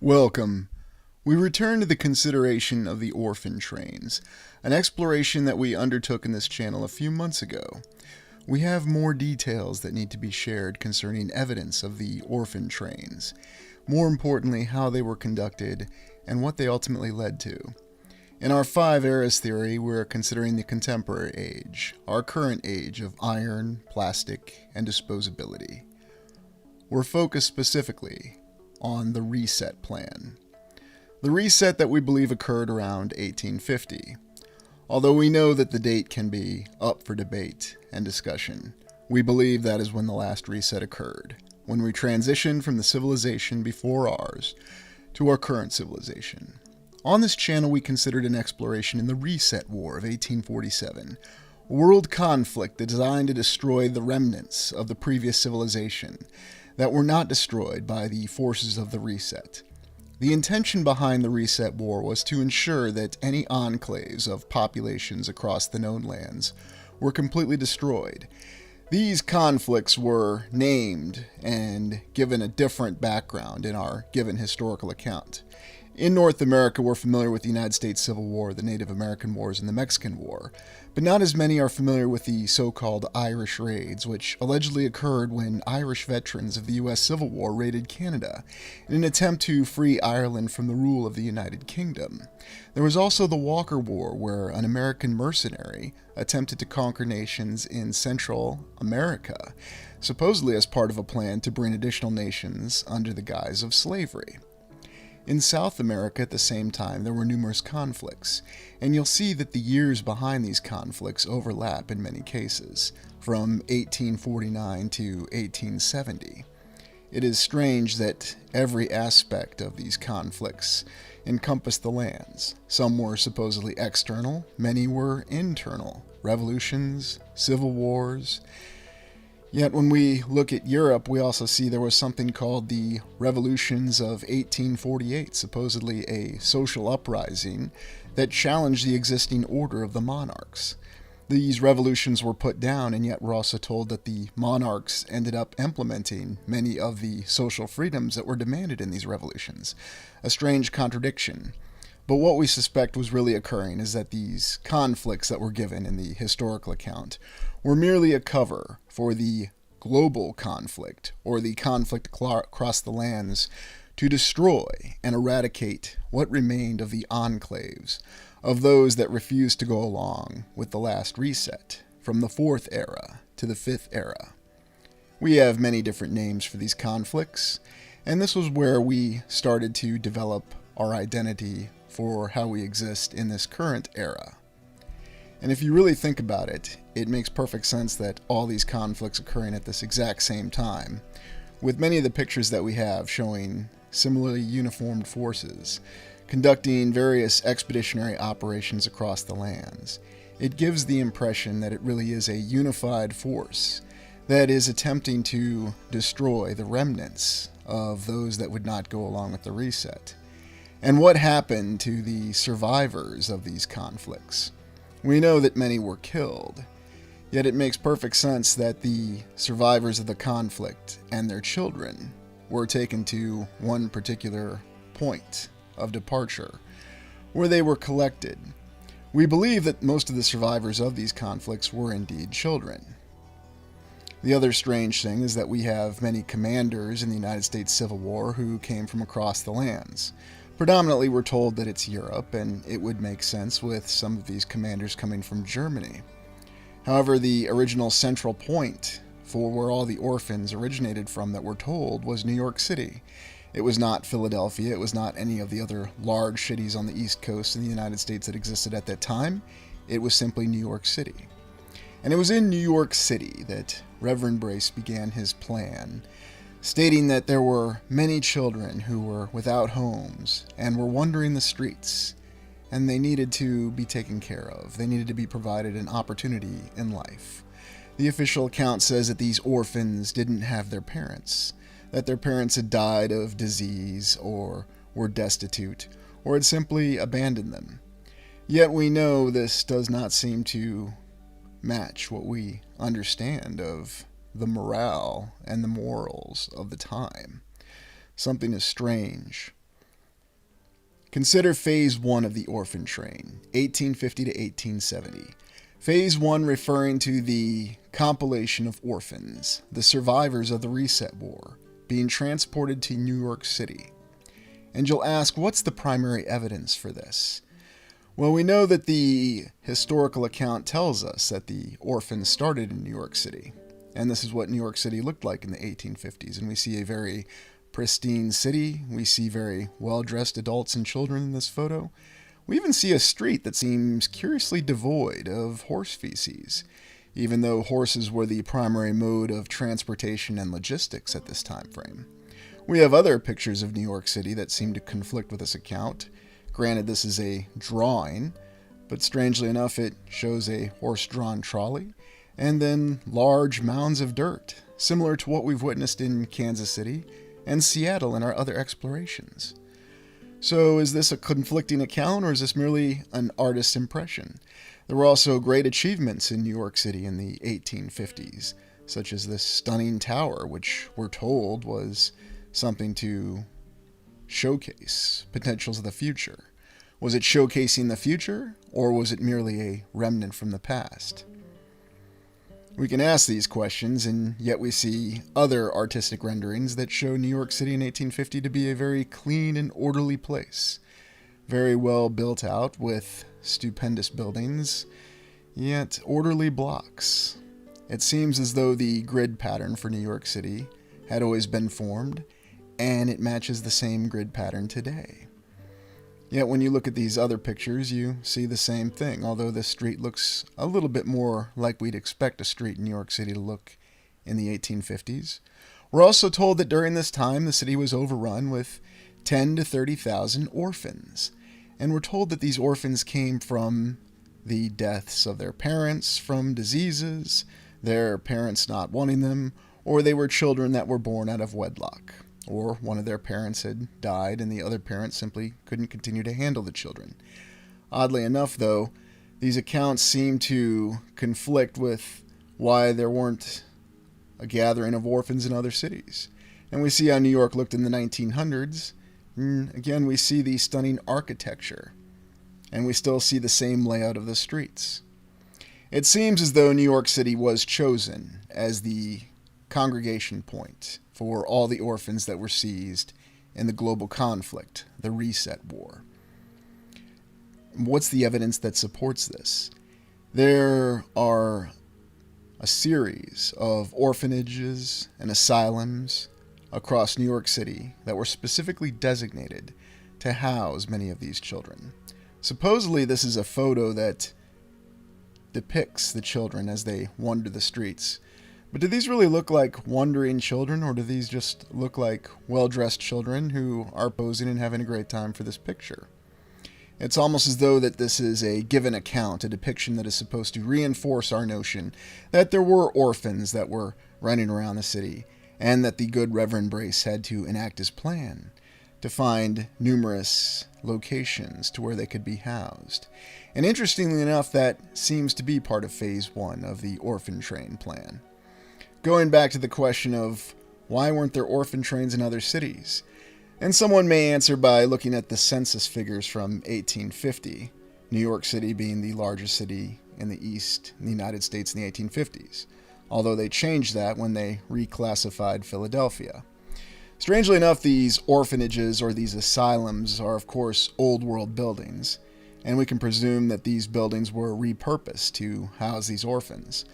Welcome. We return to the consideration of the Orphan Trains, an exploration that we undertook in this channel a few months ago. We have more details that need to be shared concerning evidence of the Orphan Trains, more importantly how they were conducted and what they ultimately led to. In our 5 eras theory, we're considering the contemporary age, our current age of iron, plastic, and disposability. We're focused specifically on the reset plan. The reset that we believe occurred around 1850. Although we know that the date can be up for debate and discussion, we believe that is when the last reset occurred, when we transitioned from the civilization before ours to our current civilization. On this channel, we considered an exploration in the Reset War of 1847, a world conflict designed to destroy the remnants of the previous civilization that were not destroyed by the forces of the reset. The intention behind the Reset War was to ensure that any enclaves of populations across the known lands were completely destroyed. These conflicts were named and given a different background in our given historical account. In North America, we're familiar with the United States Civil War, the Native American Wars, and the Mexican War, but not as many are familiar with the so-called Irish Raids, which allegedly occurred when Irish veterans of the U.S. Civil War raided Canada in an attempt to free Ireland from the rule of the United Kingdom. There was also the Walker War, where an American mercenary attempted to conquer nations in Central America, supposedly as part of a plan to bring additional nations under the guise of slavery. In South America at the same time, there were numerous conflicts, and you'll see that the years behind these conflicts overlap in many cases, from 1849 to 1870. It is strange that every aspect of these conflicts encompassed the lands. Some were supposedly external, many were internal. Revolutions, civil wars. Yet when we look at Europe, we also see there was something called the Revolutions of 1848, supposedly a social uprising that challenged the existing order of the monarchs. These revolutions were put down, and yet we're also told that the monarchs ended up implementing many of the social freedoms that were demanded in these revolutions. A strange contradiction. But what we suspect was really occurring is that these conflicts that were given in the historical account were merely a cover for the global conflict, or the conflict across the lands, to destroy and eradicate what remained of the enclaves, of those that refused to go along with the last reset, from the 4th era to the 5th era. We have many different names for these conflicts, and this was where we started to develop our identity for how we exist in this current era. And if you really think about it, it makes perfect sense that all these conflicts occurring at this exact same time, with many of the pictures that we have showing similarly uniformed forces, conducting various expeditionary operations across the lands. It gives the impression that it really is a unified force that is attempting to destroy the remnants of those that would not go along with the reset. And what happened to the survivors of these conflicts? We know that many were killed, yet it makes perfect sense that the survivors of the conflict and their children were taken to one particular point of departure, where they were collected. We believe that most of the survivors of these conflicts were indeed children. The other strange thing is that we have many commanders in the United States Civil War who came from across the lands. Predominantly, we're told that it's Europe, and it would make sense with some of these commanders coming from Germany. However, the original central point for where all the orphans originated from that we're told was New York City. It was not Philadelphia, it was not any of the other large cities on the East Coast in the United States that existed at that time. It was simply New York City. And it was in New York City that Reverend Brace began his plan, stating that there were many children who were without homes and were wandering the streets, and they needed to be taken care of. They needed to be provided an opportunity in life. The official account says that these orphans didn't have their parents, that their parents had died of disease or were destitute, or had simply abandoned them. Yet we know this does not seem to match what we understand of the morale and the morals of the time. Something is strange. Consider Phase 1 of the Orphan Train, 1850 to 1870. Phase 1 referring to the compilation of orphans, the survivors of the Reset War, being transported to New York City. And you'll ask, what's the primary evidence for this? Well, we know that the historical account tells us that the orphans started in New York City. And this is what New York City looked like in the 1850s. And we see a very pristine city. We see very well-dressed adults and children in this photo. We even see a street that seems curiously devoid of horse feces, even though horses were the primary mode of transportation and logistics at this time frame. We have other pictures of New York City that seem to conflict with this account. Granted, this is a drawing, but strangely enough, it shows a horse-drawn trolley and then large mounds of dirt, similar to what we've witnessed in Kansas City and Seattle in our other explorations. So is this a conflicting account, or is this merely an artist's impression? There were also great achievements in New York City in the 1850s, such as this stunning tower, which we're told was something to showcase potentials of the future. Was it showcasing the future, or was it merely a remnant from the past? We can ask these questions, and yet we see other artistic renderings that show New York City in 1850 to be a very clean and orderly place. Very well built out with stupendous buildings, yet orderly blocks. It seems as though the grid pattern for New York City had always been formed, and it matches the same grid pattern today. Yet when you look at these other pictures, you see the same thing, although this street looks a little bit more like we'd expect a street in New York City to look in the 1850s. We're also told that during this time, the city was overrun with 10 to 30,000 orphans. And we're told that these orphans came from the deaths of their parents, from diseases, their parents not wanting them, or they were children that were born out of wedlock. Or one of their parents had died and the other parent simply couldn't continue to handle the children. Oddly enough, though, these accounts seem to conflict with why there weren't a gathering of orphans in other cities. And we see how New York looked in the 1900s. And again, we see the stunning architecture. And we still see the same layout of the streets. It seems as though New York City was chosen as the congregation point for all the orphans that were seized in the global conflict, the Reset War. What's the evidence that supports this? There are a series of orphanages and asylums across New York City that were specifically designated to house many of these children. Supposedly, this is a photo that depicts the children as they wander the streets. But do these really look like wandering children, or do these just look like well-dressed children who are posing and having a great time for this picture? It's almost as though that this is a given account, a depiction that is supposed to reinforce our notion that there were orphans that were running around the city, and that the good Reverend Brace had to enact his plan to find numerous locations to where they could be housed. And interestingly enough, that seems to be part of Phase 1 of the Orphan Train plan. Going back to the question of why weren't there orphan trains in other cities? And someone may answer by looking at the census figures from 1850, New York City being the largest city in the East in the United States in the 1850s, although they changed that when they reclassified Philadelphia. Strangely enough, these orphanages or these asylums are of course old world buildings, and we can presume that these buildings were repurposed to house these orphans.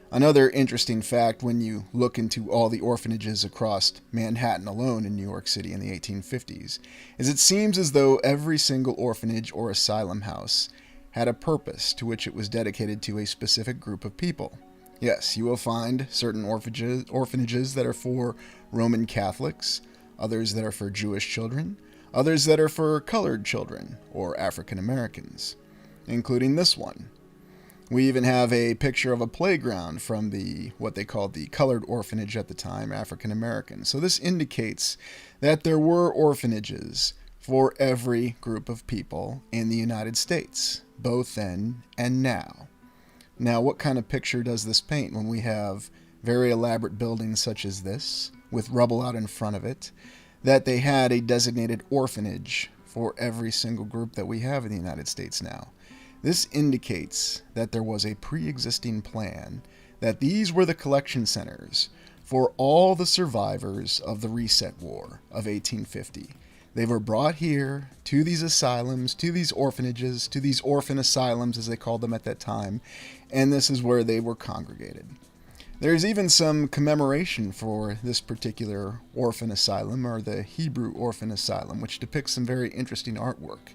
Another interesting fact when you look into all the orphanages across Manhattan alone in New York City in the 1850s is it seems as though every single orphanage or asylum house had a purpose to which it was dedicated to a specific group of people. Yes, you will find certain orphanages that are for Roman Catholics, others that are for Jewish children, others that are for colored children or African Americans, including this one. We even have a picture of a playground from what they called the colored orphanage at the time, African American. So this indicates that there were orphanages for every group of people in the United States, both then and now. Now, what kind of picture does this paint when we have very elaborate buildings such as this, with rubble out in front of it, that they had a designated orphanage for every single group that we have in the United States now. This indicates that there was a pre-existing plan, that these were the collection centers for all the survivors of the Reset War of 1850. They were brought here to these asylums, to these orphanages, to these orphan asylums as they called them at that time, and this is where they were congregated. There's even some commemoration for this particular orphan asylum, or the Hebrew Orphan Asylum, which depicts some very interesting artwork.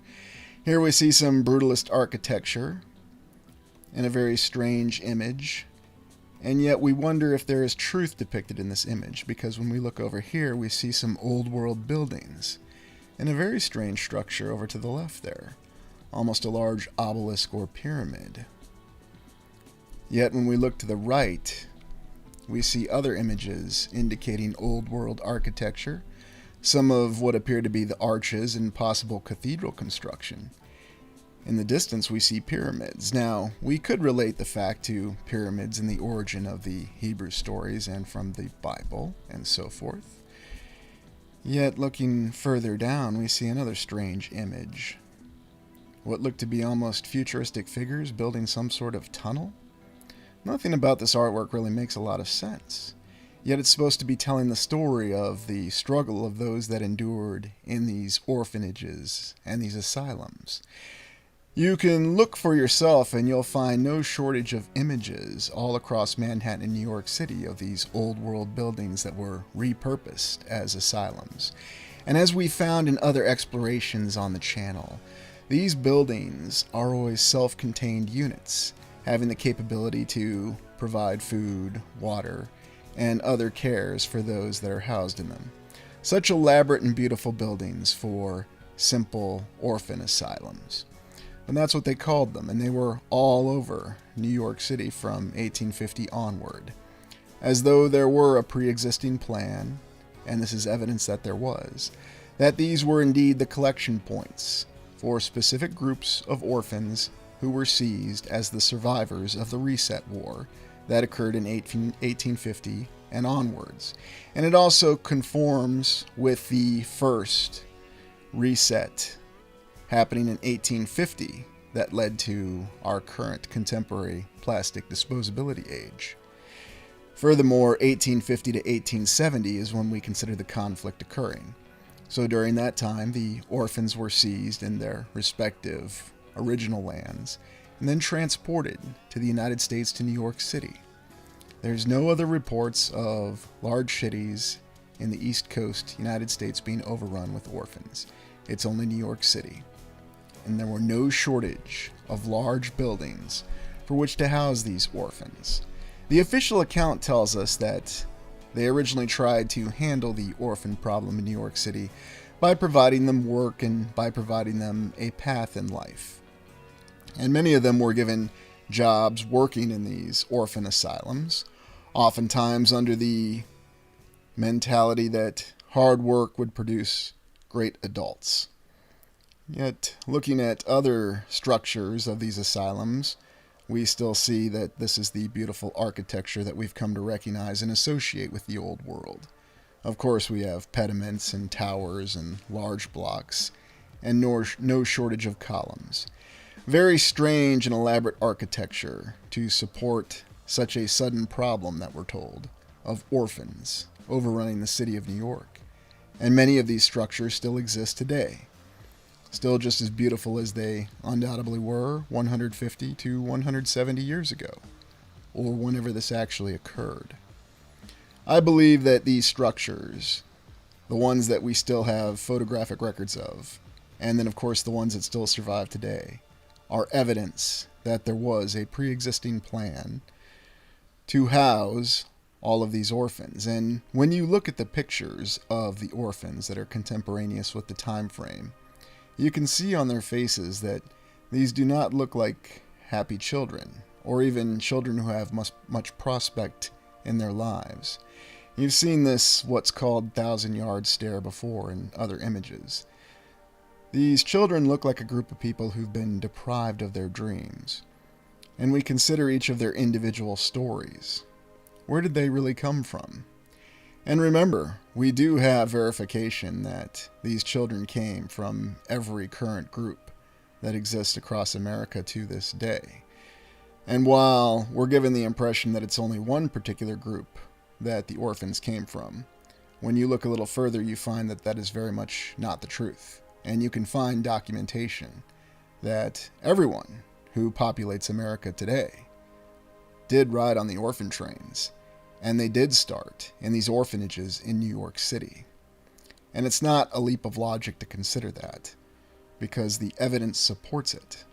Here we see some brutalist architecture and a very strange image, and yet we wonder if there is truth depicted in this image, because when we look over here we see some old world buildings and a very strange structure over to the left there, almost a large obelisk or pyramid. Yet when we look to the right, we see other images indicating old world architecture, some of what appear to be the arches and possible cathedral construction. In the distance we see pyramids. Now, we could relate the fact to pyramids in the origin of the Hebrew stories and from the Bible and so forth. Yet looking further down we see another strange image. What look to be almost futuristic figures building some sort of tunnel? Nothing about this artwork really makes a lot of sense. Yet it's supposed to be telling the story of the struggle of those that endured in these orphanages and these asylums. You can look for yourself and you'll find no shortage of images all across Manhattan and New York City of these old world buildings that were repurposed as asylums. And as we found in other explorations on the channel, these buildings are always self-contained units, having the capability to provide food, water, and other cares for those that are housed in them. Such elaborate and beautiful buildings for simple orphan asylums. And that's what they called them, and they were all over New York City from 1850 onward. As though there were a pre-existing plan, and this is evidence that there was, that these were indeed the collection points for specific groups of orphans who were seized as the survivors of the Reset War that occurred in 1850 and onwards. And it also conforms with the first reset happening in 1850 that led to our current contemporary plastic disposability age. Furthermore, 1850 to 1870 is when we consider the conflict occurring. So during that time, the orphans were seized in their respective original lands and then transported to the United States to New York City. There's no other reports of large cities in the East Coast United States being overrun with orphans. It's only New York City. And there were no shortage of large buildings for which to house these orphans. The official account tells us that they originally tried to handle the orphan problem in New York City by providing them work and by providing them a path in life. And many of them were given jobs working in these orphan asylums, oftentimes under the mentality that hard work would produce great adults. Yet, looking at other structures of these asylums, we still see that this is the beautiful architecture that we've come to recognize and associate with the old world. Of course, we have pediments and towers and large blocks, and no shortage of columns. Very strange and elaborate architecture to support such a sudden problem that we're told, of orphans overrunning the city of New York. And many of these structures still exist today. Still just as beautiful as they undoubtedly were 150 to 170 years ago, or whenever this actually occurred. I believe that these structures, the ones that we still have photographic records of, and then of course the ones that still survive today, are evidence that there was a pre-existing plan to house all of these orphans. And when you look at the pictures of the orphans that are contemporaneous with the time frame, you can see on their faces that these do not look like happy children, or even children who have much prospect in their lives. You've seen this, what's called 1,000-yard stare before in other images. These children look like a group of people who've been deprived of their dreams. And we consider each of their individual stories. Where did they really come from? And remember, we do have verification that these children came from every current group that exists across America to this day. And while we're given the impression that it's only one particular group that the orphans came from, when you look a little further, you find that that is very much not the truth. And you can find documentation that everyone who populates America today did ride on the orphan trains, and they did start in these orphanages in New York City. And it's not a leap of logic to consider that, because the evidence supports it.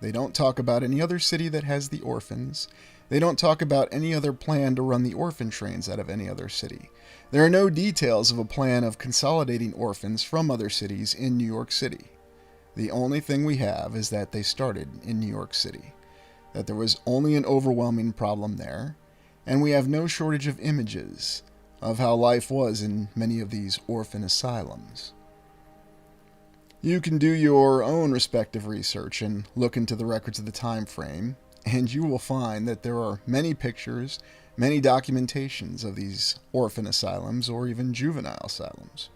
They don't talk about any other city that has the orphans. They don't talk about any other plan to run the orphan trains out of any other city. There are no details of a plan of consolidating orphans from other cities in New York City. The only thing we have is that they started in New York City, that there was only an overwhelming problem there, and we have no shortage of images of how life was in many of these orphan asylums. You can do your own respective research and look into the records of the time frame, and you will find that there are many pictures, many documentations of these orphan asylums or even juvenile asylums.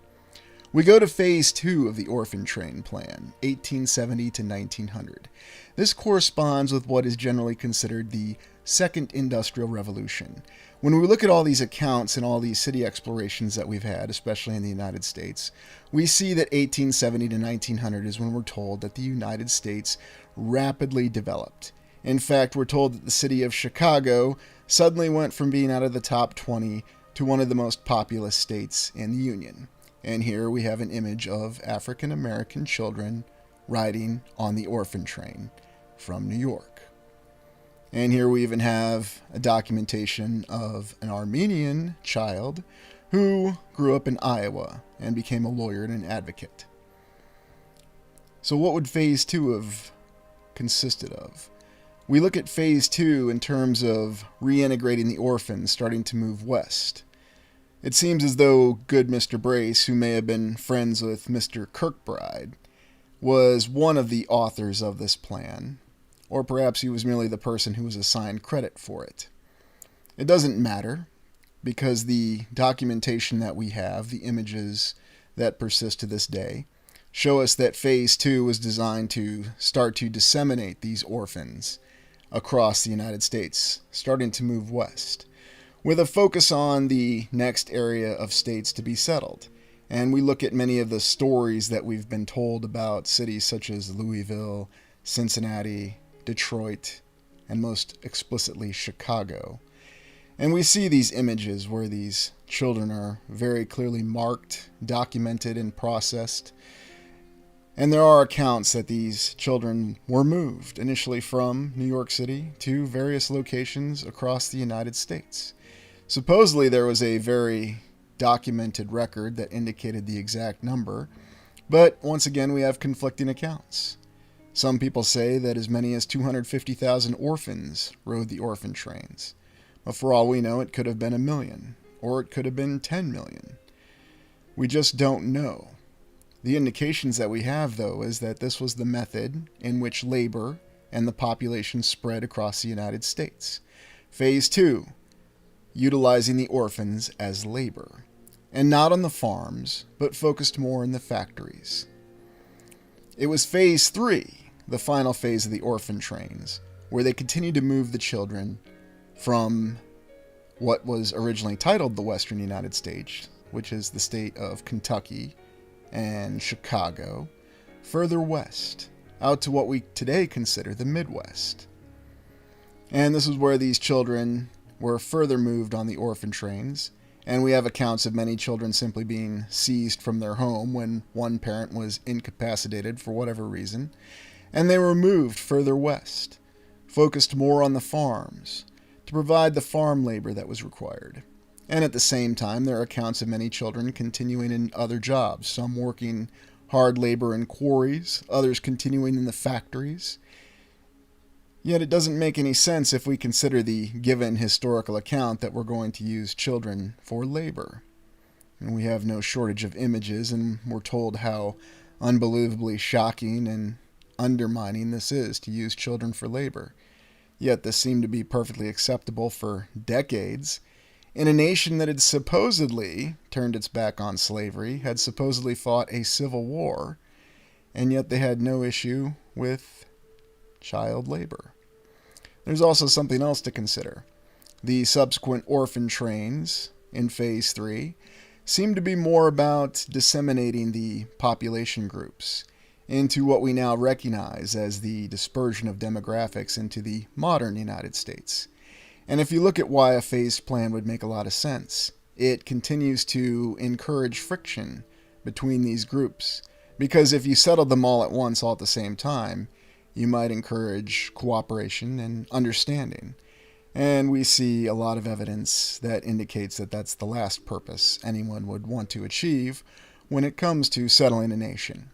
We go to Phase 2 of the Orphan Train Plan, 1870 to 1900. This corresponds with what is generally considered the Second Industrial Revolution. When we look at all these accounts and all these city explorations that we've had, especially in the United States, we see that 1870 to 1900 is when we're told that the United States rapidly developed. In fact, we're told that the city of Chicago suddenly went from being out of the top 20 to one of the most populous states in the Union. And here we have an image of African American children riding on the orphan train from New York. And here we even have a documentation of an Armenian child who grew up in Iowa and became a lawyer and an advocate. So what would Phase 2 have consisted of? We look at Phase 2 in terms of reintegrating the orphans starting to move west. It seems as though good Mr. Brace, who may have been friends with Mr. Kirkbride, was one of the authors of this plan, or perhaps he was merely the person who was assigned credit for it. It doesn't matter, because the documentation that we have, the images that persist to this day, show us that Phase 2 was designed to start to disseminate these orphans across the United States, starting to move west, with a focus on the next area of states to be settled. And we look at many of the stories that we've been told about cities such as Louisville, Cincinnati, Detroit, and most explicitly Chicago. And we see these images where these children are very clearly marked, documented, and processed. And there are accounts that these children were moved initially from New York City to various locations across the United States. Supposedly there was a very documented record that indicated the exact number, but once again we have conflicting accounts. Some people say that as many as 250,000 orphans rode the orphan trains, but for all we know it could have been 1 million, or it could have been 10 million. We just don't know. The indications that we have, though, is that this was the method in which labor and the population spread across the United States. Phase 2, utilizing the orphans as labor, and not on the farms, but focused more in the factories. It was Phase 3, the final phase of the orphan trains, where they continued to move the children from what was originally titled the Western United States, which is the state of Kentucky and Chicago, further west, out to what we today consider the Midwest. And this is where these children were further moved on the orphan trains, and we have accounts of many children simply being seized from their home when one parent was incapacitated for whatever reason, and they were moved further west, focused more on the farms, to provide the farm labor that was required. And at the same time, there are accounts of many children continuing in other jobs, some working hard labor in quarries, others continuing in the factories. Yet it doesn't make any sense if we consider the given historical account that we're going to use children for labor. And we have no shortage of images, and we're told how unbelievably shocking and undermining this is to use children for labor. Yet this seemed to be perfectly acceptable for decades in a nation that had supposedly turned its back on slavery, had supposedly fought a civil war, and yet they had no issue with child labor. There's also something else to consider. The subsequent orphan trains in Phase 3 seem to be more about disseminating the population groups into what we now recognize as the dispersion of demographics into the modern United States. And if you look at why a phased plan would make a lot of sense, it continues to encourage friction between these groups. Because if you settled them all at once, all at the same time, you might encourage cooperation and understanding. And we see a lot of evidence that indicates that that's the last purpose anyone would want to achieve when it comes to settling a nation.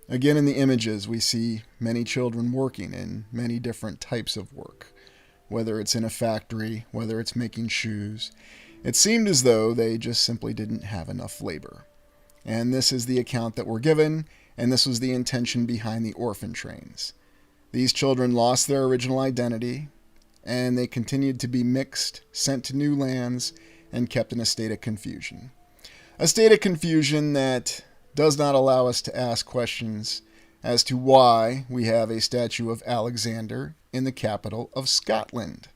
Again, in the images, we see many children working in many different types of work. Whether it's in a factory, whether it's making shoes, it seemed as though they just simply didn't have enough labor. And this is the account that we're given, and this was the intention behind the orphan trains. These children lost their original identity, and they continued to be mixed, sent to new lands, and kept in a state of confusion. A state of confusion that does not allow us to ask questions as to why we have a statue of Alexander in the capital of Scotland,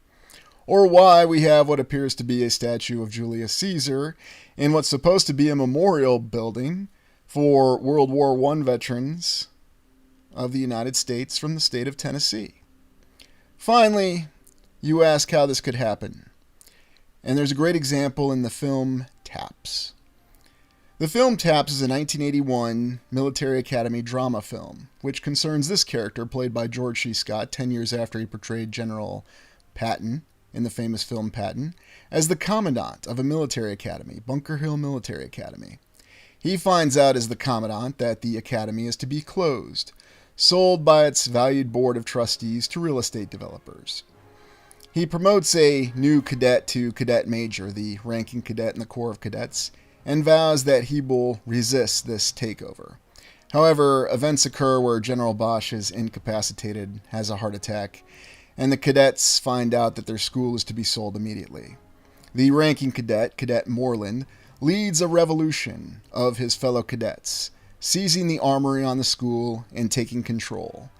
or why we have what appears to be a statue of Julius Caesar in what's supposed to be a memorial building for World War I veterans of the United States from the state of Tennessee. Finally, you ask how this could happen, and there's a great example in the film Taps. The film Taps is a 1981 military academy drama film, which concerns this character, played by George C. Scott 10 years after he portrayed General Patton in the famous film Patton, as the commandant of a military academy, Bunker Hill Military Academy. He finds out as the commandant that the academy is to be closed, sold by its valued board of trustees to real estate developers. He promotes a new cadet to cadet major, the ranking cadet in the Corps of Cadets, and vows that he will resist this takeover. However, events occur where General Bosch is incapacitated, has a heart attack, and the cadets find out that their school is to be sold immediately. The ranking cadet, Cadet Moreland, leads a revolution of his fellow cadets, seizing the armory on the school and taking control,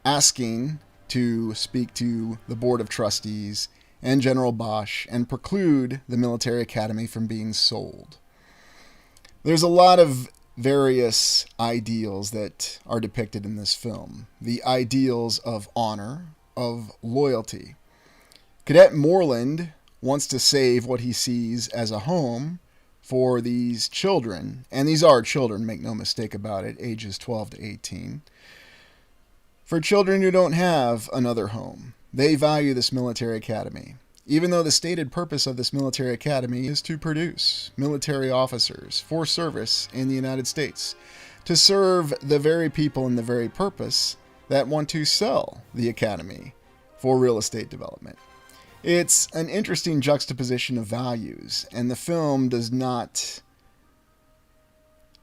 asking to speak to the Board of Trustees and General Bosch and preclude the military academy from being sold. There's a lot of various ideals that are depicted in this film. The ideals of honor, of loyalty. Cadet Moreland wants to save what he sees as a home for these children, and these are children, make no mistake about it, ages 12 to 18, for children who don't have another home. They value this military academy, even though the stated purpose of this military academy is to produce military officers for service in the United States, to serve the very people and the very purpose that want to sell the academy for real estate development. It's an interesting juxtaposition of values, and the film does not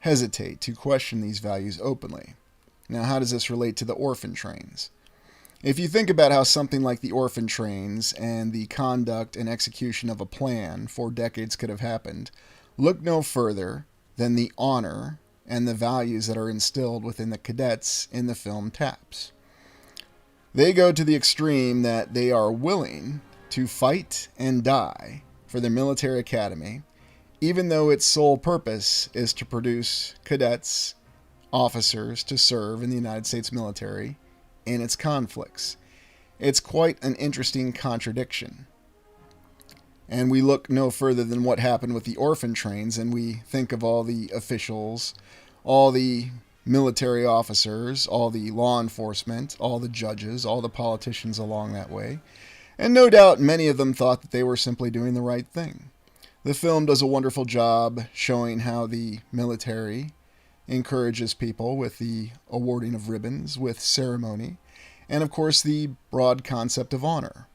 hesitate to question these values openly. Now, how does this relate to the orphan trains? If you think about how something like the orphan trains and the conduct and execution of a plan for decades could have happened, look no further than the honor and the values that are instilled within the cadets in the film Taps. They go to the extreme that they are willing to fight and die for their military academy, even though its sole purpose is to produce cadets, officers to serve in the United States military in its conflicts. It's quite an interesting contradiction. And we look no further than what happened with the orphan trains, and we think of all the officials, all the military officers, all the law enforcement, all the judges, all the politicians along that way. And no doubt many of them thought that they were simply doing the right thing. The film does a wonderful job showing how the military encourages people with the awarding of ribbons, with ceremony, and of course the broad concept of honor.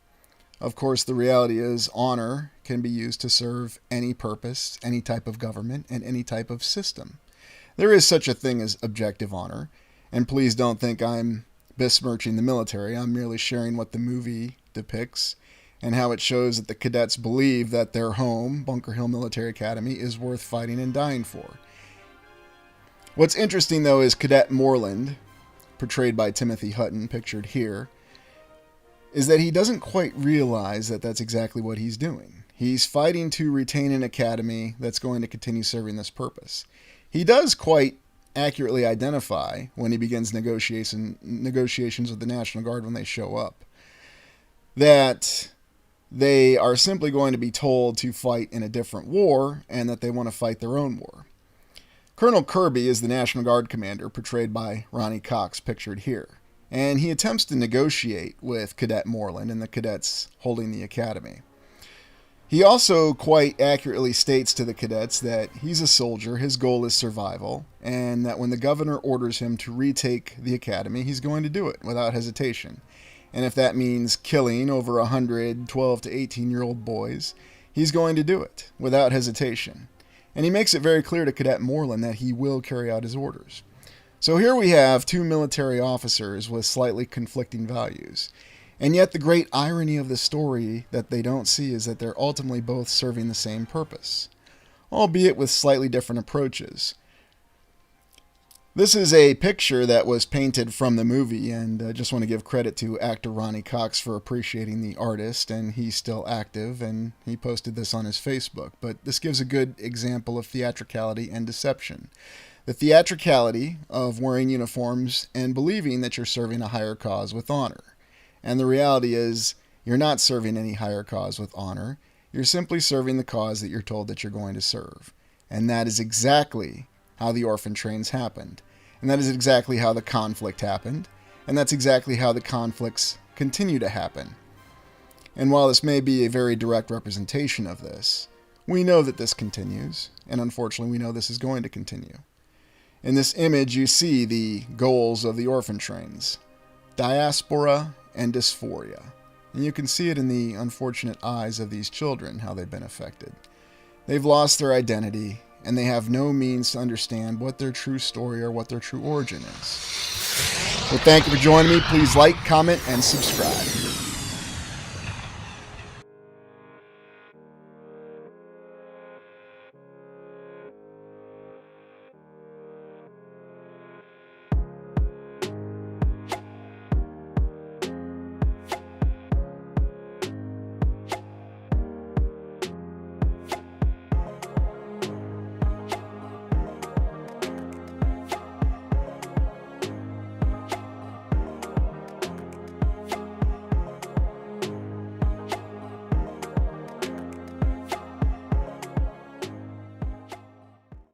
Of course, the reality is honor can be used to serve any purpose, any type of government, and any type of system. There is such a thing as objective honor, and please don't think I'm besmirching the military. I'm merely sharing what the movie depicts and how it shows that the cadets believe that their home, Bunker Hill Military Academy, is worth fighting and dying for. What's interesting, though, is Cadet Moreland, portrayed by Timothy Hutton, pictured here, is that he doesn't quite realize that that's exactly what he's doing. He's fighting to retain an academy that's going to continue serving this purpose. He does quite accurately identify when he begins negotiations with the National Guard when they show up that they are simply going to be told to fight in a different war and that they want to fight their own war. Colonel Kirby is the National Guard commander, portrayed by Ronnie Cox, pictured here, and he attempts to negotiate with Cadet Moreland and the cadets holding the academy. He also quite accurately states to the cadets that he's a soldier, his goal is survival, and that when the governor orders him to retake the academy, he's going to do it without hesitation. And if that means killing over 100 12 to 18-year-old boys, he's going to do it without hesitation. And he makes it very clear to Cadet Moreland that he will carry out his orders. So here we have two military officers with slightly conflicting values. And yet the great irony of the story that they don't see is that they're ultimately both serving the same purpose, albeit with slightly different approaches. This is a picture that was painted from the movie, and I just want to give credit to actor Ronnie Cox for appreciating the artist, and he's still active, and he posted this on his Facebook. But this gives a good example of theatricality and deception. The theatricality of wearing uniforms and believing that you're serving a higher cause with honor. And the reality is, you're not serving any higher cause with honor. You're simply serving the cause that you're told that you're going to serve. And that is exactly how the Orphan Trains happened. And that is exactly how the conflict happened. And that's exactly how the conflicts continue to happen. And while this may be a very direct representation of this, we know that this continues. And unfortunately, we know this is going to continue. In this image, you see the goals of the Orphan Trains: diaspora and dysphoria. And you can see it in the unfortunate eyes of these children, how they've been affected. They've lost their identity, and they have no means to understand what their true story or what their true origin is. Well, thank you for joining me. Please like, comment, and subscribe.